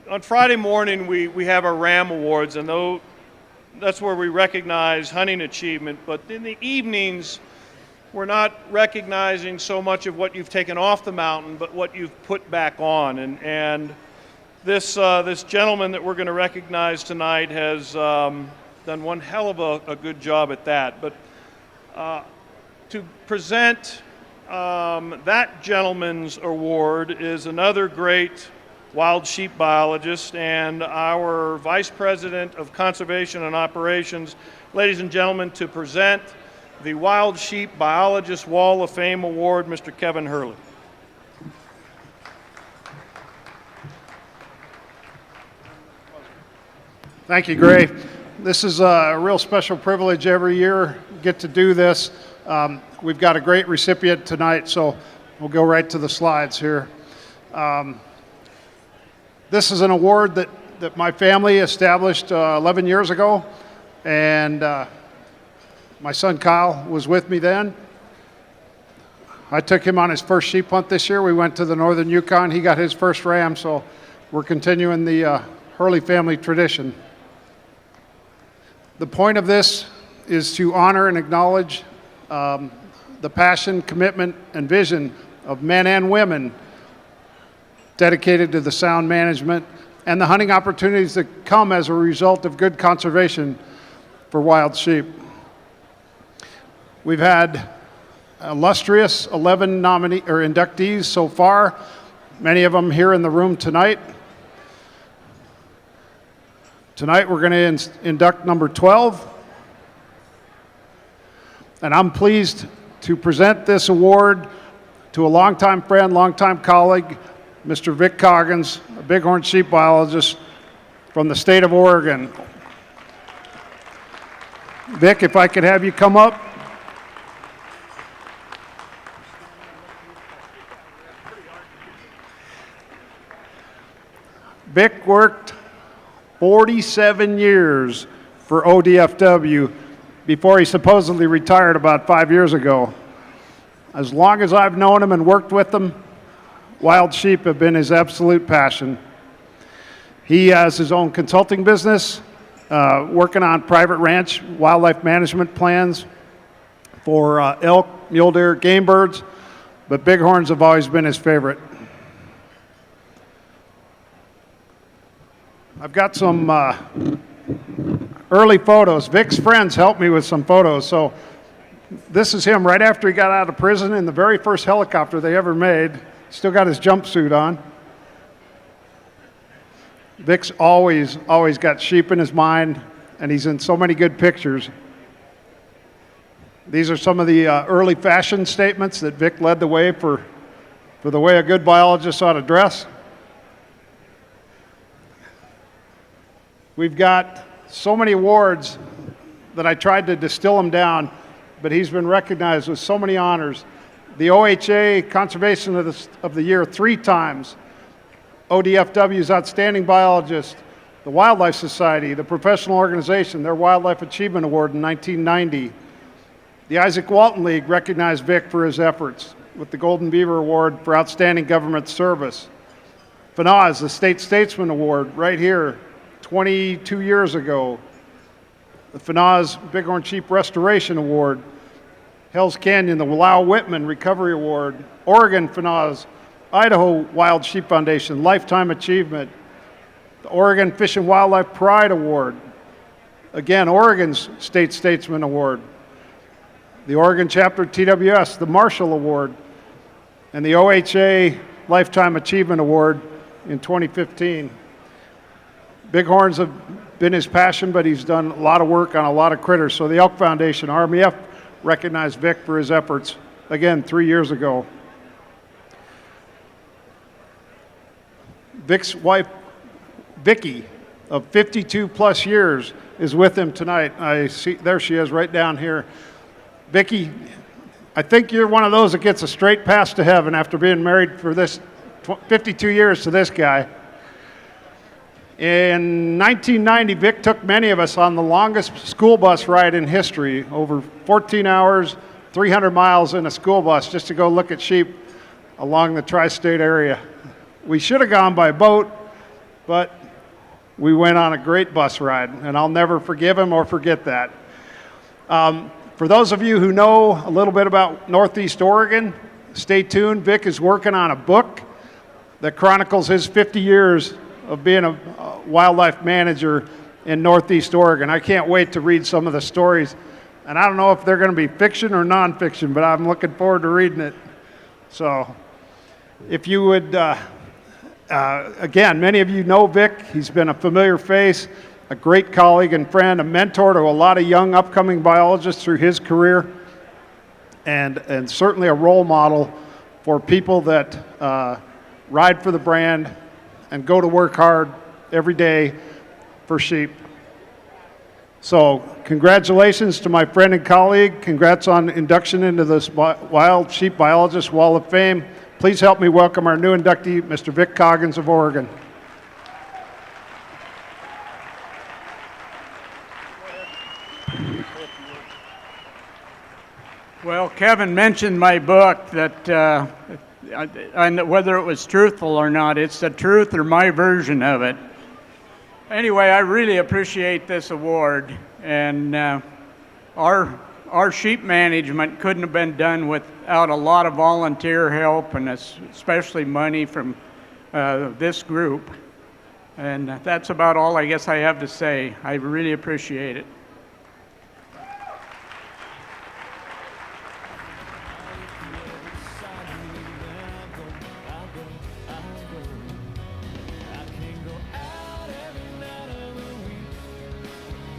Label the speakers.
Speaker 1: on Friday morning, we have our RAM Awards, and that's where we recognize hunting achievement. But in the evenings, we're not recognizing so much of what you've taken off the mountain, but what you've put back on. And this gentleman that we're going to recognize tonight has done one hell of a good job at that. But to present that gentleman's award is another great wild sheep biologist and our Vice President of Conservation and Operations. Ladies and gentlemen, to present the Wild Sheep Biologist Wall of Fame Award, Mr. Kevin Hurley.
Speaker 2: Thank you, Gray. This is a real special privilege every year, get to do this. We've got a great recipient tonight, so we'll go right to the slides here. This is an award that my family established 11 years ago, and my son Kyle was with me then. I took him on his first sheep hunt this year. We went to the northern Yukon. He got his first ram, so we're continuing the Hurley family tradition. The point of this is to honor and acknowledge the passion, commitment, and vision of men and women dedicated to the sound management and the hunting opportunities that come as a result of good conservation for wild sheep. We've had illustrious 11 inductees so far, many of them here in the room tonight. Tonight we're going to induct number 12. And I'm pleased to present this award to a longtime friend, longtime colleague, Mr. Vic Coggins, a bighorn sheep biologist from the state of Oregon. Vic, if I could have you come up. Vic worked 47 years for ODFW before he supposedly retired about 5 years ago. As long as I've known him and worked with him, wild sheep have been his absolute passion. He has his own consulting business, working on private ranch wildlife management plans for elk, mule deer, game birds, but bighorns have always been his favorite. I've got some early photos. Vic's friends helped me with some photos. So this is him right after he got out of prison in the very first helicopter they ever made. Still got his jumpsuit on. Vic's always got sheep in his mind, and he's in so many good pictures. These are some of the early fashion statements that Vic led the way for the way a good biologist ought to dress. We've got so many awards that I tried to distill them down, but he's been recognized with so many honors. The OHA Conservation of the Year 3 times, ODFW's Outstanding Biologist, the Wildlife Society, the professional organization, their Wildlife Achievement Award in 1990. The Isaac Walton League recognized Vic for his efforts with the Golden Beaver Award for Outstanding Government Service. FNAWS, the State Statesman Award, right here, 22 years ago. The FNAWS Bighorn Sheep Restoration Award. Hell's Canyon, the Willow Whitman Recovery Award. Oregon FNAWS, Idaho Wild Sheep Foundation Lifetime Achievement. The Oregon Fish and Wildlife Pride Award. Again, Oregon's State Statesman Award. The Oregon Chapter TWS, the Marshall Award. And the OHA Lifetime Achievement Award in 2015. Bighorns have been his passion, but he's done a lot of work on a lot of critters. So the Elk Foundation, RMEF, recognized Vic for his efforts, again, 3 years ago. Vic's wife, Vicki, of 52 plus years, is with him tonight. I see, there she is right down here. Vicki, I think you're one of those that gets a straight pass to heaven after being married for this 52 years to this guy. In 1990, Vic took many of us on the longest school bus ride in history, over 14 hours, 300 miles in a school bus just to go look at sheep along the tri-state area. We should have gone by boat, but We went on a great bus ride, and I'll never forgive him or forget that. For those of you who know a little bit about Northeast Oregon, stay tuned. Vic is working on a book that chronicles his 50 years of being a wildlife manager in Northeast Oregon. I can't wait to read some of the stories. And I don't know if they're going to be fiction or nonfiction, but I'm looking forward to reading it. So if you would, again, many of you know Vic. He's been a familiar face, a great colleague and friend, a mentor to a lot of young upcoming biologists through his career, and certainly a role model for people that ride for the brand and go to work hard every day for sheep. So congratulations to my friend and colleague. Congrats on induction into this Wild Sheep Biologist Wall of Fame. Please help me welcome our new inductee, Mr. Vic Coggins of Oregon.
Speaker 3: Well, Kevin mentioned my book that, and whether it was truthful or not, it's the truth or my version of it. Anyway, I really appreciate this award, and our sheep management couldn't have been done without a lot of volunteer help, and especially money from this group. And that's about all I guess I have to say. I really appreciate it.